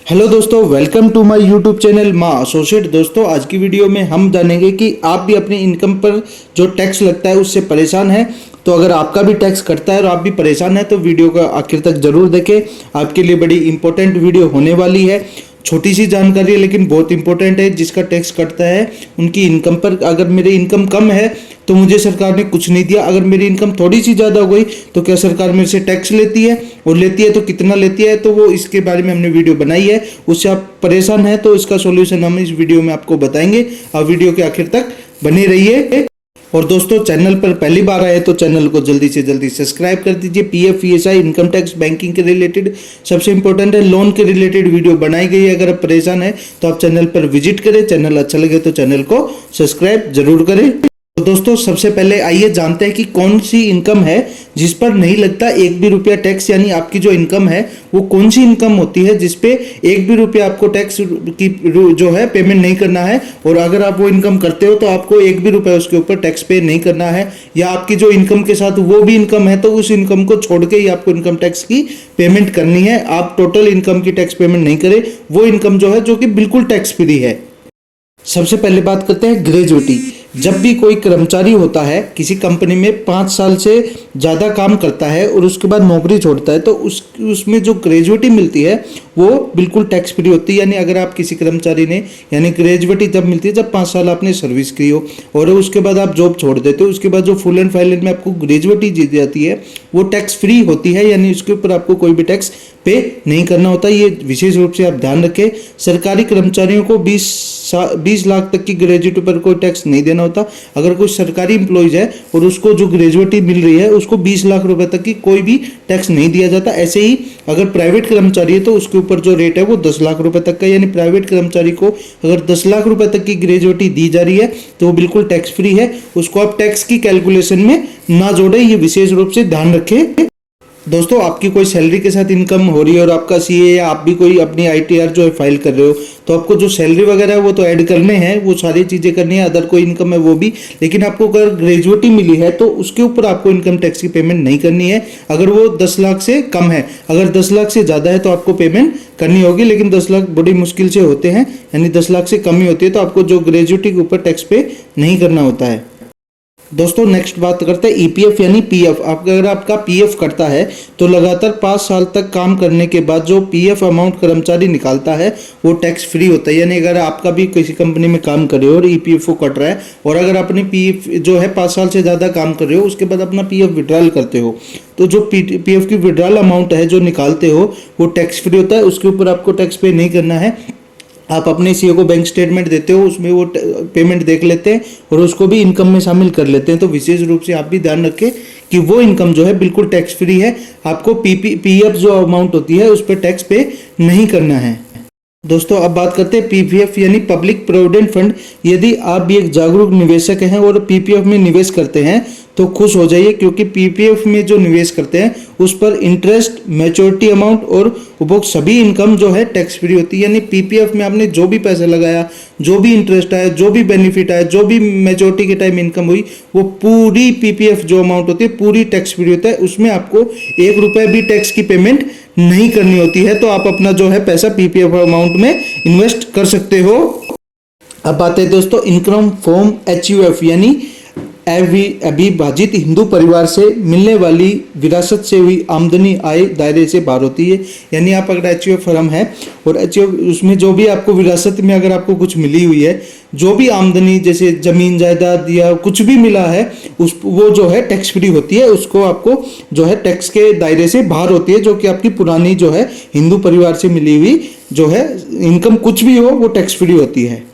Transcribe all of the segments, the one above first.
Hello दोस्तों, welcome to my YouTube channel माँ associate. दोस्तों, आज की वीडियो में हम जानेंगे कि आप भी अपनी इनकम पर जो टैक्स लगता है उससे परेशान हैं। तो अगर आपका भी टैक्स कटता है और आप भी परेशान हैं तो वीडियो का आखिर तक जरूर देखें। आपके लिए बड़ी इंपॉर्टेंट वीडियो होने वाली है। छोटी सी जानकारी है लेकिन बहुत इंपॉर्टेंट है। जिसका टैक्स कटता है उनकी इनकम पर, अगर मेरी इनकम कम है तो मुझे सरकार ने कुछ नहीं दिया, अगर मेरी इनकम थोड़ी सी ज़्यादा हो गई तो क्या सरकार मेरे से टैक्स लेती है, और लेती है तो कितना लेती है, तो वो इसके बारे में हमने वीडियो बनाई है। उससे आप परेशान हैं तो इसका सॉल्यूशन हम इस वीडियो में आपको बताएंगे। आप वीडियो के आखिर तक बने रहिए। और दोस्तों, चैनल पर पहली बार आए तो चैनल को जल्दी से जल्दी सब्सक्राइब कर दीजिए। PF, ESI, income tax, banking के रिलेटेड सबसे इंपॉर्टेंट है, लोन के रिलेटेड वीडियो बनाई गई है। अगर आप परेशान है तो आप चैनल पर विजिट करें। चैनल अच्छा लगे तो चैनल को सब्सक्राइब जरूर करें। तो दोस्तों, सबसे पहले आइए जानते हैं कि कौन सी इनकम है जिस पर नहीं लगता एक भी रुपया टैक्स। यानी आपकी जो इनकम है वो कौन सी इनकम होती है जिस पे एक भी रुपया आपको टैक्स की जो है पेमेंट नहीं करना है। और अगर आप वो इनकम करते हो तो आपको एक भी रुपया उसके ऊपर टैक्स पे नहीं करना है। या आपकी जो इनकम के साथ वो भी इनकम है तो उस इनकम को छोड़ के ही आपको इनकम टैक्स की पेमेंट करनी है। आप टोटल इनकम की टैक्स पेमेंट नहीं करें, वो इनकम जो है जो कि बिल्कुल टैक्स फ्री है। सबसे पहले बात करते हैं ग्रेजुएटी। जब भी कोई कर्मचारी होता है किसी कंपनी में 5 साल से ज़्यादा काम करता है और उसके बाद नौकरी छोड़ता है तो उसमें जो ग्रेजुएटी मिलती है वो बिल्कुल टैक्स फ्री होती है। यानी अगर आप किसी कर्मचारी ने, यानी ग्रेजुएटी जब मिलती है जब 5 साल आपने सर्विस की हो और उसके बाद आप जॉब छोड़ देते हो, उसके बाद जो फुल एंड फाइनल में आपको ग्रेजुएटी दी जाती है वो टैक्स फ्री होती है। यानी उसके ऊपर आपको कोई भी टैक्स पे नहीं करना होता। ये विशेष रूप से आप ध्यान रखें। सरकारी कर्मचारियों को 20 लाख तक की ग्रेजुएटी पर कोई टैक्स नहीं देना होता। अगर कोई सरकारी एम्प्लॉइज है और उसको जो ग्रेजुएटी मिल रही है उसको 20 लाख रुपए तक की कोई भी टैक्स नहीं दिया जाता। ऐसे ही अगर प्राइवेट कर्मचारी है तो उसके ऊपर जो रेट है वो 10 लाख रुपए तक का। यानी प्राइवेट कर्मचारी को अगर 10 लाख रुपए तक की ग्रेजुएटी दी जा रही है तो वो बिल्कुल टैक्स फ्री है। उसको आप टैक्स की कैलकुलेशन में ना जोड़े, ये विशेष रूप से ध्यान रखें। दोस्तों, आपकी कोई सैलरी के साथ इनकम हो रही है और आपका सीए या आप भी कोई अपनी आईटीआर जो है फाइल कर रहे हो तो आपको जो सैलरी वगैरह है वो तो ऐड करने हैं, वो सारी चीज़ें करनी है। अदर कोई इनकम है वो भी, लेकिन आपको अगर ग्रेजुएटी मिली है तो उसके ऊपर आपको इनकम टैक्स की पेमेंट नहीं करनी है अगर वो 10 लाख से कम है। अगर 10 लाख से ज़्यादा है तो आपको पेमेंट करनी होगी, लेकिन 10 लाख बड़ी मुश्किल से होते हैं, यानी 10 लाख से कम ही होती है तो आपको जो ग्रेजुएटी के ऊपर टैक्स पे नहीं करना होता है। दोस्तों, नेक्स्ट बात करते हैं ईपीएफ यानी पीएफ। अगर आपका पीएफ कटता है तो लगातार 5 साल तक काम करने के बाद जो पीएफ अमाउंट कर्मचारी निकालता है वो टैक्स फ्री होता है। यानी अगर आपका भी किसी कंपनी में काम कर रहे हो और ईपीएफ कट रहा है और अगर अपनी पीएफ जो है 5 साल से ज़्यादा काम कर रहे हो उसके बाद अपना पीएफ विड्रॉल करते हो तो जो पीएफ की विड्रॉल अमाउंट है जो निकालते हो वो टैक्स फ्री होता है। उसके ऊपर आपको टैक्स पे नहीं करना है। आप अपने सीए को बैंक स्टेटमेंट देते हो, उसमें वो पेमेंट देख लेते हैं और उसको भी इनकम में शामिल कर लेते हैं। तो विशेष रूप से आप भी ध्यान रखें कि वो इनकम जो है बिल्कुल टैक्स फ्री है। आपको पीएफ जो अमाउंट होती है उस पर टैक्स पे नहीं करना है। दोस्तों, अब बात करते हैं पीपीएफ यानी पब्लिक प्रोविडेंट फंड। यदि आप भी एक जागरूक निवेशक हैं और पीपीएफ में निवेश करते हैं तो खुश हो जाइए, क्योंकि पीपीएफ में जो निवेश करते हैं उस पर इंटरेस्ट, मैच्योरिटी अमाउंट और उपभोग सभी इनकम जो है टैक्स फ्री होती है। यानी पीपीएफ में आपने जो भी पैसा लगाया, जो भी इंटरेस्ट आया, जो भी बेनिफिट आया, जो भी मैच्योरिटी के टाइम इनकम हुई, वो पूरी पीपीएफ जो अमाउंट होती है पूरी टैक्स फ्री होता है। उसमें आपको 1 रुपये भी टैक्स की पेमेंट नहीं करनी होती है। तो आप अपना जो है पैसा पीपीएफ अमाउंट में इन्वेस्ट कर सकते हो। अब बात है दोस्तों इनकम फ्रॉम एचयूएफ यानी अविभाजित हिंदू परिवार से मिलने वाली विरासत से हुई आमदनी आय दायरे से बाहर होती है। यानी आप अगर एचयूएफ फर्म है और एचयूएफ उसमें जो भी आपको विरासत में अगर आपको कुछ मिली हुई है, जो भी आमदनी जैसे जमीन जायदाद या कुछ भी मिला है वो जो है टैक्स फ्री होती है। उसको आपको जो है टैक्स के दायरे से बाहर होती है, जो कि आपकी पुरानी जो है हिंदू परिवार से मिली हुई जो है इनकम कुछ भी हो वो टैक्स फ्री होती है।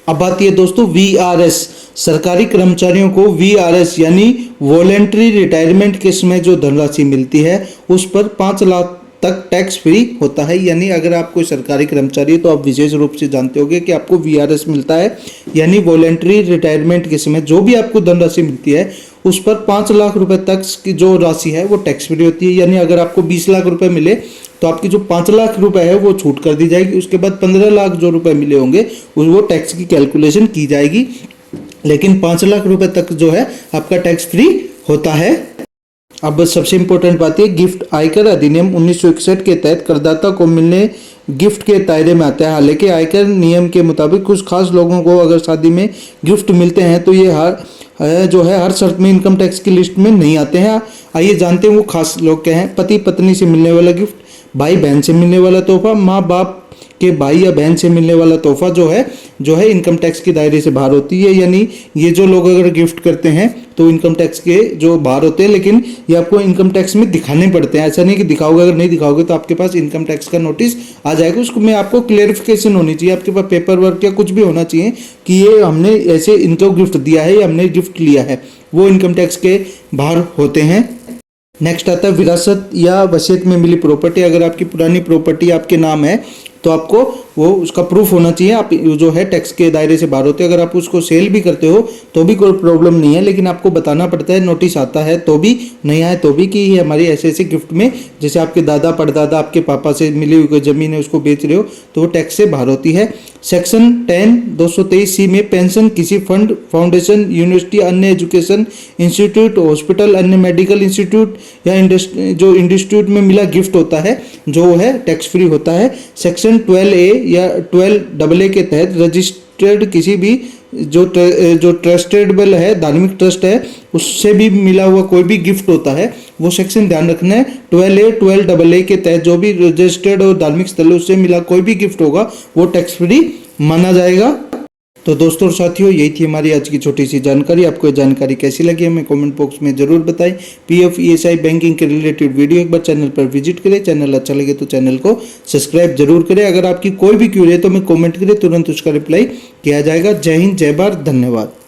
अब आती है दोस्तों वीआरएस। सरकारी कर्मचारियों को वीआरएस यानी वॉलेंट्री रिटायरमेंट के समय जो धनराशि मिलती है उस पर 5 लाख तक टैक्स फ्री होता है। यानी अगर आप कोई सरकारी कर्मचारी है तो आप विशेष रूप से जानते होंगे कि आपको वीआरएस मिलता है। यानी वॉलेंट्री रिटायरमेंट के समय जो भी आपको धनराशि मिलती है उस पर 5 लाख रुपए तक की जो राशि है वो टैक्स फ्री होती है। यानी अगर आपको 20 लाख रुपए मिले तो आपकी जो 5 लाख रुपए है वो छूट कर दी जाएगी। उसके बाद 15 लाख जो रुपए मिले होंगे वो टैक्स की कैलकुलेशन की जाएगी, लेकिन 5 लाख रुपए तक जो है आपका टैक्स फ्री होता है। अब सबसे इंपॉर्टेंट बात है गिफ्ट आयकर अधिनियम 1961 के तहत करदाता को मिलने गिफ्ट के दायरे में आता है। हालांकि आयकर नियम के मुताबिक कुछ खास लोगों को अगर शादी में गिफ्ट मिलते हैं तो ये हर शर्त में इनकम टैक्स की लिस्ट में नहीं आते हैं। आइए जानते हैं वो खास लोग क्या हैं। पति पत्नी से मिलने वाला गिफ्ट, भाई बहन से मिलने वाला तोहफा, माँ बाप के भाई या बहन से मिलने वाला तोहफा जो है इनकम टैक्स के दायरे से बाहर होती है। यानी ये जो लोग अगर गिफ्ट करते हैं तो इनकम टैक्स के जो बाहर होते हैं, लेकिन ये आपको इनकम टैक्स में दिखाने पड़ते हैं। ऐसा नहीं कि दिखाओगे, अगर नहीं दिखाओगे तो आपके पास इनकम टैक्स का नोटिस आ जाएगा। उसको में आपको क्लेरिफिकेशन होनी चाहिए, आपके पास पेपर वर्क या कुछ भी होना चाहिए कि ये हमने ऐसे इनको गिफ्ट दिया है या हमने गिफ्ट लिया है, वो इनकम टैक्स के बाहर होते हैं। नेक्स्ट आता है विरासत या वसीयत में मिली प्रॉपर्टी। अगर आपकी पुरानी प्रॉपर्टी आपके नाम है तो आपको वो उसका प्रूफ होना चाहिए, आप जो है टैक्स के दायरे से बाहर होते हैं। अगर आप उसको सेल भी करते हो तो भी कोई प्रॉब्लम नहीं है, लेकिन आपको बताना पड़ता है, नोटिस आता है तो भी, नहीं आए तो भी, कि ये हमारी ऐसे ऐसे गिफ्ट में, जैसे आपके दादा परदादा आपके पापा से मिली हुई कोई जमीन है उसको बेच रहे हो तो वो टैक्स से बाहर होती है। सेक्शन 10 223C में पेंशन किसी फंड, फाउंडेशन, यूनिवर्सिटी, अन्य एजुकेशन इंस्टीट्यूट, हॉस्पिटल, अन्य मेडिकल इंस्टीट्यूट या जो इंस्टीट्यूट में मिला गिफ्ट होता है जो है टैक्स फ्री होता है। सेक्शन 12A या 12AA के तहत रजिस्टर्ड किसी भी जो ट्रस्टेबल है, धार्मिक ट्रस्ट है, उससे भी मिला हुआ कोई भी गिफ्ट होता है, वो सेक्शन ध्यान रखना है। 12A 12AA के तहत जो भी रजिस्टर्ड और धार्मिक स्थल है उससे मिला कोई भी गिफ्ट होगा वो टैक्स फ्री माना जाएगा। तो दोस्तों और साथियों, यही थी हमारी आज की छोटी सी जानकारी। आपको ये जानकारी कैसी लगी हमें कमेंट बॉक्स में जरूर बताएं। PF ESI बैंकिंग के रिलेटेड वीडियो एक बार चैनल पर विजिट करें। चैनल अच्छा लगे तो चैनल को सब्सक्राइब जरूर करें। अगर आपकी कोई भी क्वेरी है तो हमें कमेंट करें, तुरंत उसका रिप्लाई किया जाएगा। जय हिंद, जय भारत, धन्यवाद।